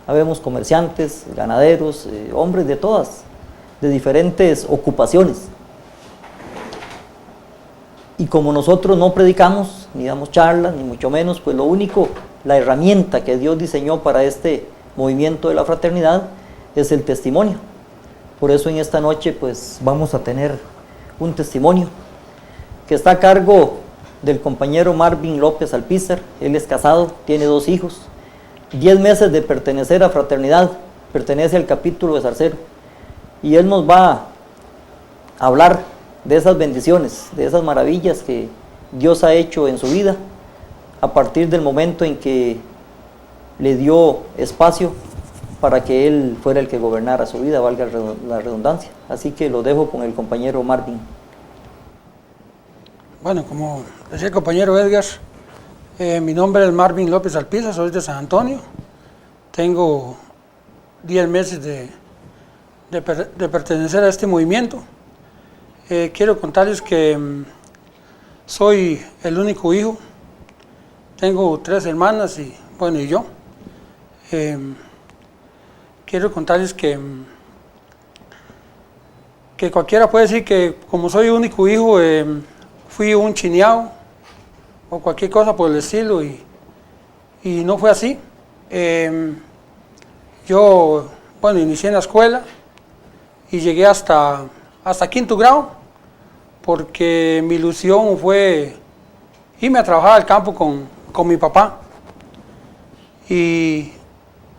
Habemos comerciantes, ganaderos, hombres de todas, de diferentes ocupaciones. Y como nosotros no predicamos, ni damos charlas, ni mucho menos, pues lo único, la herramienta que Dios diseñó para este movimiento de la fraternidad es el testimonio. Por eso en esta noche pues vamos a tener un testimonio que está a cargo del compañero Marvin López Alpizar. Él es casado, tiene 2 hijos, 10 meses de pertenecer a fraternidad, pertenece al capítulo de Zarcero, y él nos va a hablar de esas bendiciones, de esas maravillas que Dios ha hecho en su vida a partir del momento en que le dio espacio para que él fuera el que gobernara su vida, valga la redundancia. Así que lo dejo con el compañero Marvin. Bueno, como decía el compañero Edgar, mi nombre es Marvin López Alpizar, soy de San Antonio. Tengo 10 meses de pertenecer a este movimiento. Quiero contarles que soy el único hijo. Tengo 3 hermanas y yo. Quiero contarles que cualquiera puede decir que como soy el único hijo, fui un chineado o cualquier cosa por el estilo, y no fue así. Yo inicié en la escuela y llegué hasta 5º grado, porque mi ilusión fue irme a trabajar al campo con mi papá, y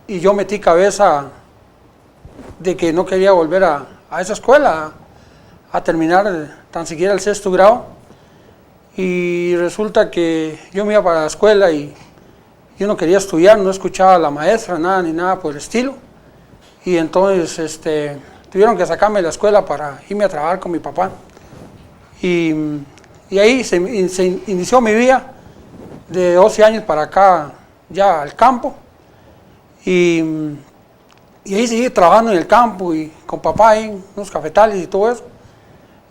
yo metí cabeza de que no quería volver a esa escuela a terminar tan siquiera el 6º grado, y resulta que yo me iba para la escuela y yo no quería estudiar, no escuchaba a la maestra, ni nada por el estilo, y entonces tuvieron que sacarme de la escuela para irme a trabajar con mi papá. Y ahí se inició mi vida de 12 años para acá, ya al campo. Y ahí seguí trabajando en el campo y con papá en unos cafetales y todo eso.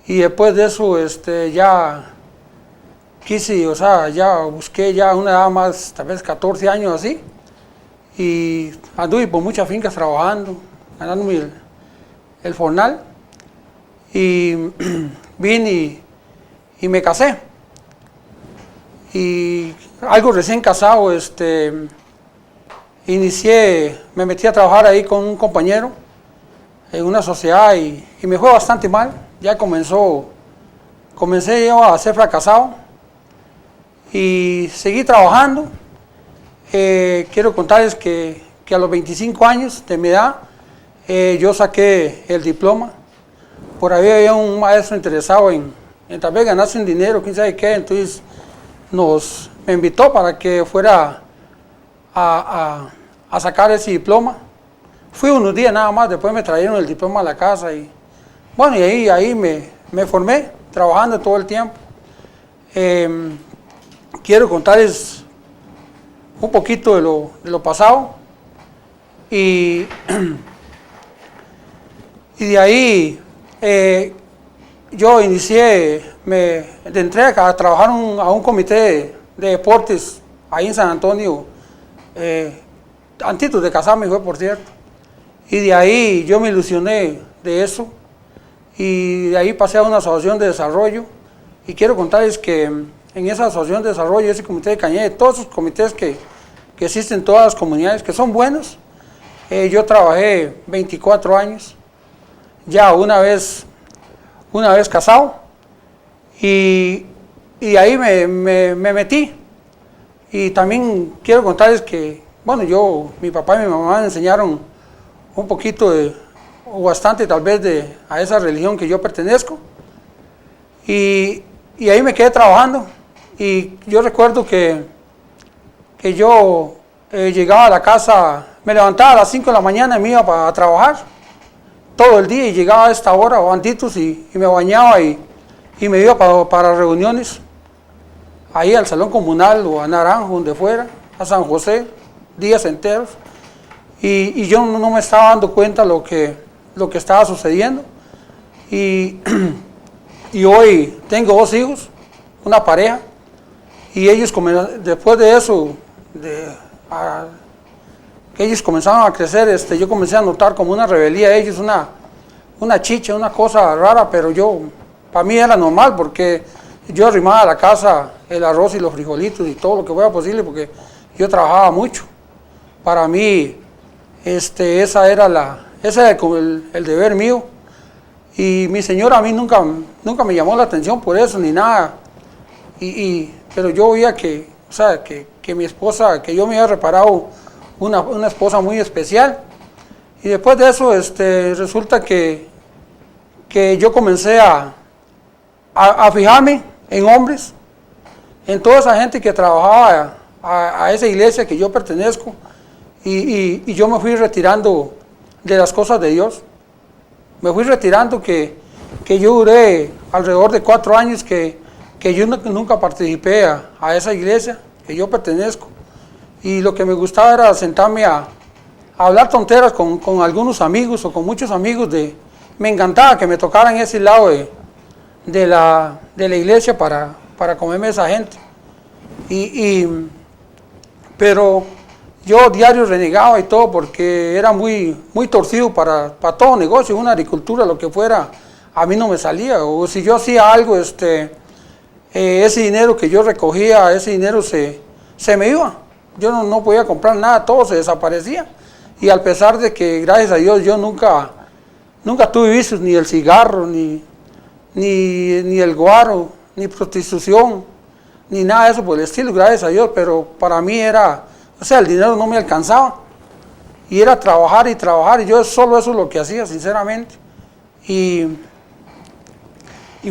Y después de eso ya quise, ya busqué ya una edad más, tal vez 14 años así. Y anduve por muchas fincas trabajando, ganándome el fornal. Y vine y me casé. Y algo recién casado, me metí a trabajar ahí con un compañero en una sociedad y me fue bastante mal. Ya comencé yo a ser fracasado y seguí trabajando. Quiero contarles que a los 25 años de mi edad yo saqué el diploma. Por ahí había un maestro interesado en tal vez ganarse un dinero, quién sabe qué, entonces me invitó para que fuera a sacar ese diploma. Fui unos días nada más, después me trajeron el diploma a la casa y ahí me formé trabajando todo el tiempo. Quiero contarles un poquito de lo pasado y de ahí yo entré a trabajar a un comité de deportes ahí en San Antonio, antes de casarme fue, por cierto, y de ahí yo me ilusioné de eso, y de ahí pasé a una asociación de desarrollo, y quiero contarles que en esa asociación de desarrollo, ese comité de Cañete, todos esos comités que existen en todas las comunidades, que son buenos, yo trabajé 24 años, ya una vez casado, y ahí me metí. Y también quiero contarles que, mi papá y mi mamá me enseñaron un poquito o bastante tal vez a esa religión que yo pertenezco, y ahí me quedé trabajando. Y yo recuerdo que yo llegaba a la casa, me levantaba a las 5 de la mañana y me iba para trabajar todo el día, y llegaba a esta hora o antitos y me bañaba y me iba para reuniones ahí al salón comunal o a Naranjo, donde fuera, a San José, días enteros, y yo no me estaba dando cuenta lo que estaba sucediendo. Y hoy tengo 2 hijos, una pareja, y ellos después de eso, que ellos comenzaban a crecer, yo comencé a notar como una rebeldía de ellos, una chicha, una cosa rara, pero para mí era normal, porque yo arrimaba a la casa el arroz y los frijolitos y todo lo que fuera posible, porque yo trabajaba mucho. Para mí, ese era como el deber mío. Y mi señora a mí nunca me llamó la atención por eso, ni nada. Pero yo veía que mi esposa, que yo me había reparado una esposa muy especial. Y después de eso, resulta que yo comencé a fijarme en hombres, en toda esa gente que trabajaba a esa iglesia que yo pertenezco, y yo me fui retirando de las cosas de Dios. Me fui retirando, que yo duré alrededor de 4 años que yo nunca participé a esa iglesia que yo pertenezco, y lo que me gustaba era sentarme a hablar tonteras con algunos amigos o con muchos amigos. Me encantaba que me tocaran ese lado de la iglesia para comerme esa gente. Pero yo diario renegaba y todo, porque era muy torcido para todo negocio, una agricultura, lo que fuera, a mí no me salía. O si yo hacía algo, ese dinero que yo recogía, ese dinero se me iba. Yo no podía comprar nada, todo se desaparecía. Y a pesar de que, gracias a Dios, yo nunca tuve vicios, ni el cigarro, ni el guaro, ni prostitución, ni nada de eso por el estilo, gracias a Dios. Pero para mí el dinero no me alcanzaba. Y era trabajar y trabajar, y yo solo eso es lo que hacía, sinceramente. Y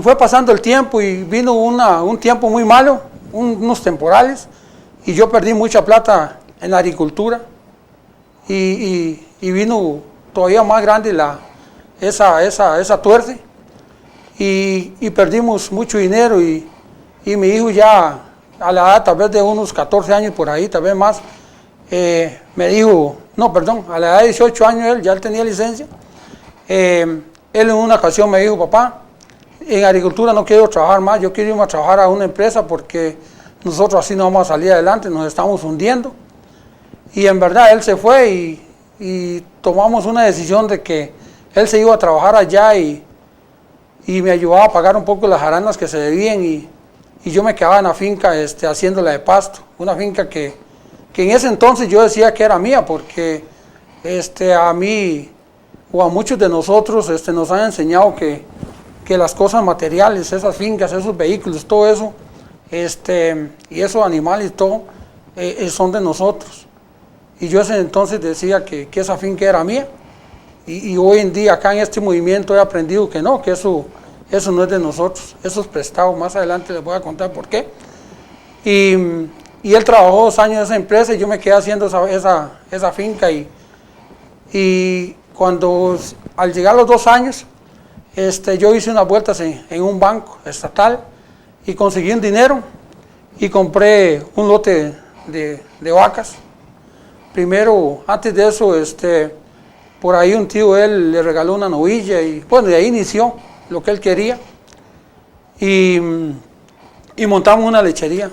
fue pasando el tiempo, y vino un tiempo muy malo, unos temporales, y yo perdí mucha plata en la agricultura. Y vino todavía más grande esa tuerce, y perdimos mucho dinero, y mi hijo ya a la edad tal vez de unos 14 años por ahí, tal vez más, me dijo, a la edad de 18 años él tenía licencia. Él en una ocasión me dijo: papá, en agricultura no quiero trabajar más, yo quiero irme a trabajar a una empresa, porque nosotros así no vamos a salir adelante, nos estamos hundiendo. Y en verdad él se fue, y tomamos una decisión de que él se iba a trabajar allá, y me ayudaba a pagar un poco las arandas que se debían, y yo me quedaba en la finca haciéndola de pasto, una finca que en ese entonces yo decía que era mía, porque a mí o a muchos de nosotros nos han enseñado que las cosas materiales, esas fincas, esos vehículos, todo eso, y esos animales, todo, son de nosotros. Y yo ese entonces decía que esa finca era mía, y hoy en día acá en este movimiento he aprendido que no, que eso no es de nosotros, eso es prestado. Más adelante les voy a contar por qué. Y él trabajó 2 años en esa empresa, y yo me quedé haciendo esa finca, y cuando al llegar los 2 años, yo hice unas vueltas en un banco estatal, y conseguí un dinero, y compré un lote de vacas. Primero, antes de eso, por ahí un tío él le regaló una novilla, y bueno, de ahí inició lo que él quería, y montamos una lechería.